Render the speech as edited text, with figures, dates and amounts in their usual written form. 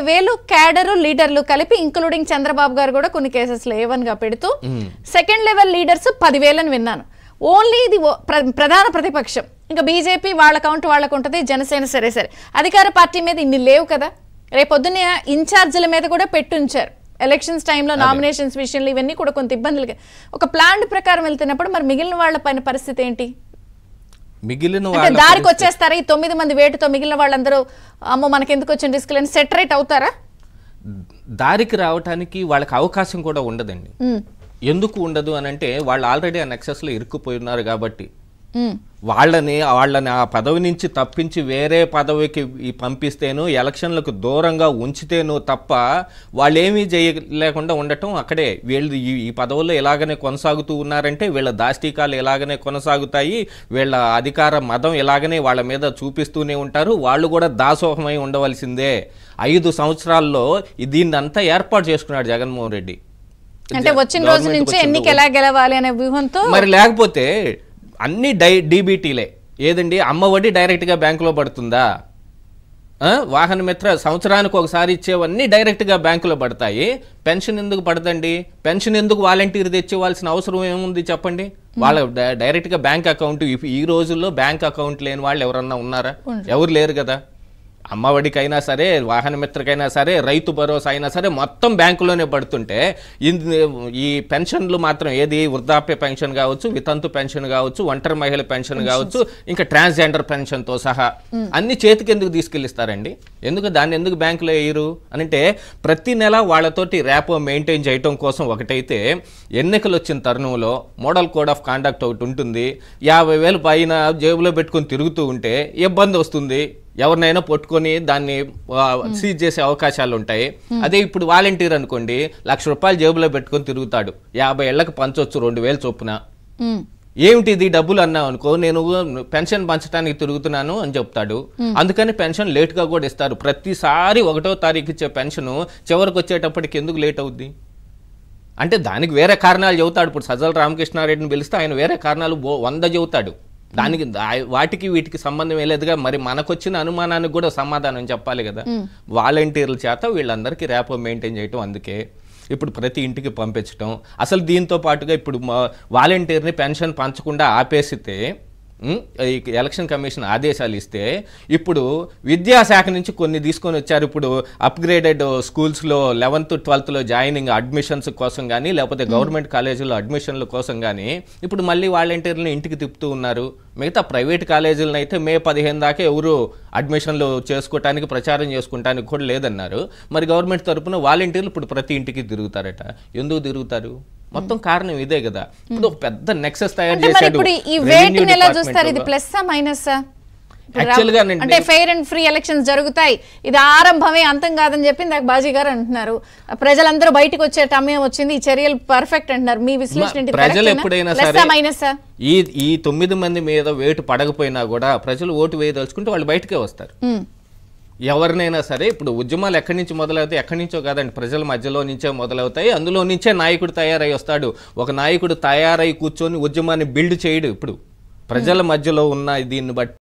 వేలు క్యాడర్ లీడర్లు కలిపి ఇంక్లూడింగ్ చంద్రబాబు గారు కూడా కొన్ని కేసెస్లో A1 గా పెడుతూ సెకండ్ లెవెల్ లీడర్స్ 10,000 అని విన్నాను. ఓన్లీ ఇది ప్రధాన ప్రతిపక్షం. ఇంకా బీజేపీ వాళ్ళ కౌంట్ వాళ్ళకు ఉంటుంది, జనసేన సరే సరే అధికార పార్టీ మీద ఇన్ని లేవు కదా. రేపొద్దున ఇన్ఛార్జీల మీద కూడా పెట్టుంచారు. ఎలక్షన్స్ టైంలో నామినేషన్స్ విషయంలో ఇవన్నీ కూడా కొంత ఇబ్బందులు. ఒక ప్లాన్ ప్రకారం వెళ్తున్నప్పుడు మరి మిగిలిన వాళ్ళ పైన పరిస్థితి ఏంటి? మిగిలిన దారికి వచ్చేస్తారా? ఈ 9 మంది వేటుతో మిగిలిన వాళ్ళందరూ అమ్మో మనకెందుకు వచ్చిన రిస్క్ లేని సెటరేట్ అవుతారా? దారికి రావడానికి వాళ్ళకి అవకాశం కూడా ఉండదండి. ఎందుకు ఉండదు అని అంటే వాళ్ళు ఆల్రెడీ ఆ నెక్సెస్ లో ఇరుక్కుపోయి ఉన్నారు కాబట్టి వాళ్ళని ఆ పదవి నుంచి తప్పించి వేరే పదవికి పంపిస్తేను, ఎలక్షన్లకు దూరంగా ఉంచితేను తప్ప వాళ్ళు ఏమీ చేయలేకుండా ఉండటం అక్కడే. వీళ్ళు ఈ పదవుల్లో ఎలాగనే కొనసాగుతూ ఉన్నారంటే వీళ్ళ దాష్టికాలు ఎలాగనే కొనసాగుతాయి, వీళ్ళ అధికార మదం ఎలాగనే వాళ్ళ మీద చూపిస్తూనే ఉంటారు. వాళ్ళు కూడా దాసోహమై ఉండవలసిందే. 5 సంవత్సరాల్లో దీన్ని అంతా ఏర్పాటు చేసుకున్నాడు జగన్మోహన్ రెడ్డి. అంటే వచ్చిన రోజు నుంచి ఎన్నిక ఎలా గెలవాలి అనే వ్యూహంతో. మరి లేకపోతే అన్ని డీబీటీలే ఏదండి, అమ్మఒడి డైరెక్ట్గా బ్యాంకులో పడుతుందా? వాహన మిత్ర సంవత్సరానికి ఒకసారి ఇచ్చేవన్నీ డైరెక్ట్గా బ్యాంకులో పడతాయి. పెన్షన్ ఎందుకు పడదండి? పెన్షన్ ఎందుకు వాలంటీర్ తెచ్చివ్వాల్సిన అవసరం ఏముంది చెప్పండి? వాళ్ళ డైరెక్ట్గా బ్యాంక్ అకౌంట్. ఈ రోజుల్లో బ్యాంక్ అకౌంట్ లేని వాళ్ళు ఎవరన్నా ఉన్నారా? ఎవరు లేరు కదా. అమ్మఒడికైనా సరే, వాహన మిత్రకైనా సరే, రైతు భరోసా అయినా సరే మొత్తం బ్యాంకులోనే పడుతుంటే ఈ పెన్షన్లు మాత్రం ఏది వృద్ధాప్య పెన్షన్ కావచ్చు, వితంతు పెన్షన్ కావచ్చు, ఒంటరి మహిళ పెన్షన్ కావచ్చు, ఇంకా ట్రాన్స్జెండర్ పెన్షన్తో సహా అన్ని చేతికి ఎందుకు తీసుకెళ్ళిస్తారండి? దాన్ని ఎందుకు బ్యాంకులో వేయరు అంటే ప్రతి నెల వాళ్ళతోటి ర్యాపో మెయింటైన్ చేయటం కోసం ఒకటైతే ఎన్నికలు వచ్చిన తరుణంలో మోడల్ కోడ్ ఆఫ్ కాండక్ట్ ఒకటి ఉంటుంది. 50,000 పైన జేబులో పెట్టుకొని తిరుగుతూ ఉంటే ఇబ్బంది వస్తుంది. ఎవరినైనా పట్టుకొని దాన్ని సీజ్ చేసే అవకాశాలు ఉంటాయి. అదే ఇప్పుడు వాలంటీర్ అనుకోండి, ₹1,00,000 జేబులో పెట్టుకొని తిరుగుతాడు. 50 ఏళ్లకు పంచొచ్చు 2,000 చొప్పున. ఏమిటి ఇది డబ్బులు అన్నావు అనుకో, నేను పెన్షన్ పంచడానికి తిరుగుతున్నాను అని చెప్తాడు. అందుకని పెన్షన్ లేట్గా కూడా ఇస్తారు. ప్రతిసారి 1వ తారీఖు ఇచ్చే పెన్షన్ చివరికి వచ్చేటప్పటికి ఎందుకు లేట్ అవుద్ది అంటే దానికి వేరే కారణాలు చెబుతాడు. ఇప్పుడు సజ్జల రామకృష్ణారెడ్డిని పిలిస్తే ఆయన వేరే కారణాలు 100 చెబుతాడు. దానికి వాటికి వీటికి సంబంధం లేదుగా. మరి మనకొచ్చిన అనుమానానికి కూడా సమాధానం చెప్పాలి కదా. వాలంటీర్ల చేత వీళ్ళందరికీ ర్యాపో మెయింటైన్ చేయటం, అందుకే ఇప్పుడు ప్రతి ఇంటికి పంపించటం. అసలు దీంతో పాటుగా ఇప్పుడు వాలంటీర్ని పెన్షన్ పంచకుండా ఆపేసితే ఎలక్షన్ కమిషన్ ఆదేశాలు ఇస్తే ఇప్పుడు విద్యాశాఖ నుంచి కొన్ని తీసుకొని వచ్చారు. ఇప్పుడు అప్గ్రేడెడ్ స్కూల్స్లో 11th 12th జాయినింగ్ అడ్మిషన్స్ కోసం కానీ, లేకపోతే గవర్నమెంట్ కాలేజీలో అడ్మిషన్ల కోసం కానీ ఇప్పుడు మళ్ళీ వాలంటీర్లను ఇంటికి తిప్పుతూ ఉన్నారు. మిగతా ప్రైవేట్ కాలేజీలను అయితే May 15 దాకా ఎవరు అడ్మిషన్లు చేసుకోవటానికి, ప్రచారం చేసుకోవటానికి కూడా లేదన్నారు. మరి గవర్నమెంట్ తరఫున వాలంటీర్లు ఇప్పుడు ప్రతి ఇంటికి తిరుగుతారట. ఎందుకు తిరుగుతారు? మొత్తం కారణం ఇదే కదా. ఇప్పుడు ఒక పెద్ద నెక్సెస్ తయారు చేశాడు. అంటే ఫెయిర్ అండ్ ఫ్రీ ఎలక్షన్స్ జరుగుతాయి, ఇది ఆరంభమే అంతం కాదని చెప్పి నాకు బాజీ గారు అంటున్నారు. ప్రజలందరూ బయటకు వచ్చే సమయం వచ్చింది, ఈ చర్యలు పర్ఫెక్ట్ అంటున్నారు. మీ విశ్లేషణ? ప్రజలు ఎప్పుడైనా సరే ఈ 9 మంది మీద వేటు పడకపోయినా కూడా ప్రజలు ఓటు వేయదలుచుకుంటే వాళ్ళు బయటకే వస్తారు. ఎవరినైనా సరే ఇప్పుడు ఉద్యమాలు ఎక్కడి నుంచి మొదలవుతాయి? ఎక్కడి నుంచో కాదండి, ప్రజల మధ్యలో నుంచే మొదలవుతాయి. అందులో నుంచే నాయకుడు తయారై వస్తాడు. ఒక నాయకుడు తయారై కూర్చొని ఉద్యమాన్ని బిల్డ్ చేయడు. ఇప్పుడు ప్రజల మధ్యలో ఉన్న దీన్ని బట్టి